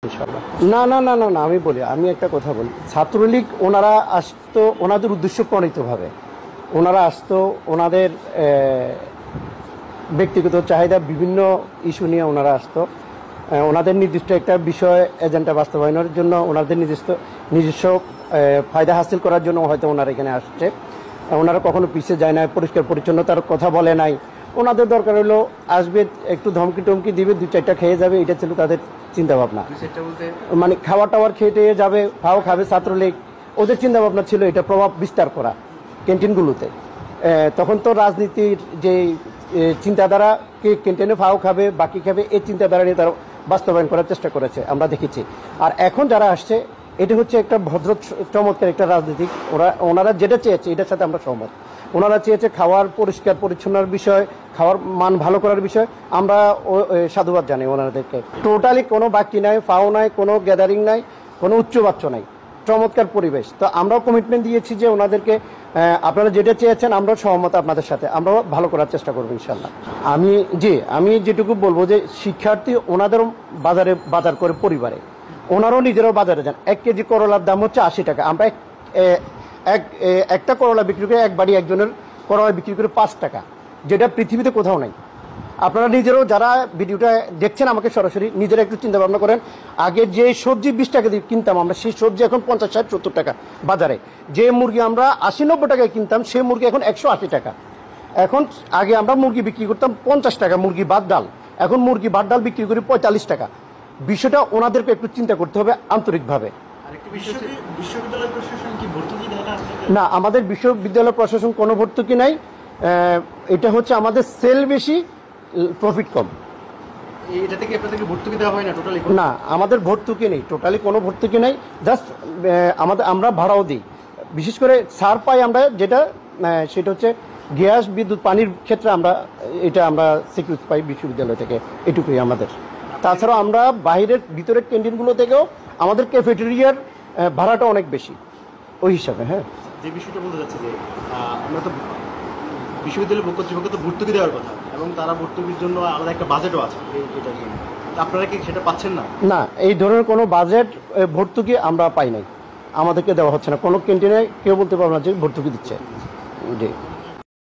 ইনশাআল্লাহ। না না না না না আমি বলি, আমি একটা কথা বলি, ছাত্রলীগ ওনারা আসতো ওনাদের উদ্দেশ্য প্রণীতভাবে, ওনারা আসতো ওনাদের ব্যক্তিগত চাহিদা বিভিন্ন ইস্যু নিয়ে ওনারা আসতো, ওনাদের নির্দিষ্ট একটা বিষয় এজেন্ডা বাস্তবায়নের জন্য, ওনাদের নিজস্ব ফায়দা হাসিল করার জন্য হয়তো ওনারা এখানে আসছে। ওনারা কখনো পিছিয়ে যায় না, পরিষ্কার পরিচ্ছন্নতার কথা বলে নাই। ওনাদের দরকার হলো আসবে, একটু ধমকি টমকি দিবে, দু চারটা খেয়ে যাবে, এটা ছিল তাদের চিন্তা ভাবনা। মানে খাওয়া টাওয়ার খেয়ে যাবে, ফাও খাবে ছাত্রলীগ, ওদের চিন্তা ভাবনা ছিল এটা প্রভাব বিস্তার করা ক্যান্টিনগুলোতে। তখন তো রাজনীতির যে চিন্তাধারা, কে ক্যান্টিনে ফাও খাবে বাকি খাবে, এই চিন্তাধারা নিয়ে তারা বাস্তবায়ন করার চেষ্টা করেছে, আমরা দেখেছি। আর এখন যারা আসছে, এটা হচ্ছে একটা ভদ্র চমৎকার একটা রাজনীতিক, ওনারা যেটা চেয়েছে এটার সাথে আমরা সহমত। ওনারা চেয়েছে খাওয়ার পরিষ্কার পরিচ্ছন্নতার বিষয়, খাওয়ার মান ভালো করার বিষয়, আমরা সাধুবাদ জানাই ওনাদেরকে। টোটালি কোনো বাকি নাই, ফাও নাই, কোনো গ্যাদারিং নাই, কোনো উচ্চবাচ্য নাই, চমৎকার পরিবেশ। তো আমরাও কমিটমেন্ট দিয়েছি যে ওনাদেরকে আপনারা যেটা চেয়েছেন আমরাও সহমত আপনাদের সাথে, আমরাও ভালো করার চেষ্টা করবো ইনশাল্লাহ। আমি যেটুকু বলবো যে শিক্ষার্থী ওনাদেরও বাজার করে পরিবারে, ওনারাও নিজেরাও বাজারে যান। 1 কেজি করলার দাম হচ্ছে 80 টাকা, আমরা একটা করলা বিক্রি করে, এক বাড়ি একজনের করলা বিক্রি করে 5 টাকা, যেটা পৃথিবীতে কোথাও নাই। আপনারা নিজেরাও যারা ভিডিওটা দেখছেন আমাকে সরাসরি, নিজেরা একটু চিন্তা ভাবনা করেন। আগে যে সবজি 20 টাকা দিয়ে কিনতাম আমরা, সেই সবজি এখন 50, 60, 70 টাকা বাজারে। যে মুরগি আমরা 80-90 টাকায় কিনতাম, সেই মুরগি এখন 180 টাকা। এখন আগে আমরা মুরগি বিক্রি করতাম 50 টাকা, মুরগি ভাত ডাল, এখন মুরগি ভাত ডাল বিক্রি করি 45 টাকা। বিষয়টা ওনাদেরকে একটু চিন্তা করতে হবে আন্তরিকভাবে। না, আমাদের বিশ্ববিদ্যালয় প্রশাসন কোনো ভর্তুকি নাই, এটা হচ্ছে আমাদের সেল বেশি, প্রফিট কম। এটা থেকে আপনাদেরকে ভর্তুকি দেওয়া হয় না টোটালি? না, আমাদের ভর্তুকি নেই, টোটালি কোনো ভর্তুকি নেই, জাস্ট আমরা ভাড়াও দিই। বিশেষ করে ছাড় পাই আমরা যেটা, সেটা হচ্ছে গ্যাস, বিদ্যুৎ, পানির ক্ষেত্রে আমরা সিকিউরিটি পাই বিশ্ববিদ্যালয় থেকে, এটুকুই আমাদের। তাছাড়াও আমরা ভিতরের ক্যান্টিনগুলো থেকেও আমাদের ক্যাফেটেরিয়ার ভাড়াটা অনেক বেশি ওই হিসাবে। হ্যাঁ, যে বিষয়টা বলতে যাচ্ছে যে আমরা তো বিশ্ববিদ্যালয় কর্তৃপক্ষ তো ভর্তুকি দেওয়ার কথা, এবং তারা ভর্তুকির জন্য আলাদা একটা বাজেটও আছে এটার জন্য, আপনারা কি সেটা পাচ্ছেন না? না, এই ধরনের কোনো বাজেট ভর্তুকি আমরা পাই নাই, আমাদেরকে দেওয়া হচ্ছে না। কোনো ক্যান্টিনে কেউ বলতে পারবে না যে ভর্তুকি দিচ্ছে। জি।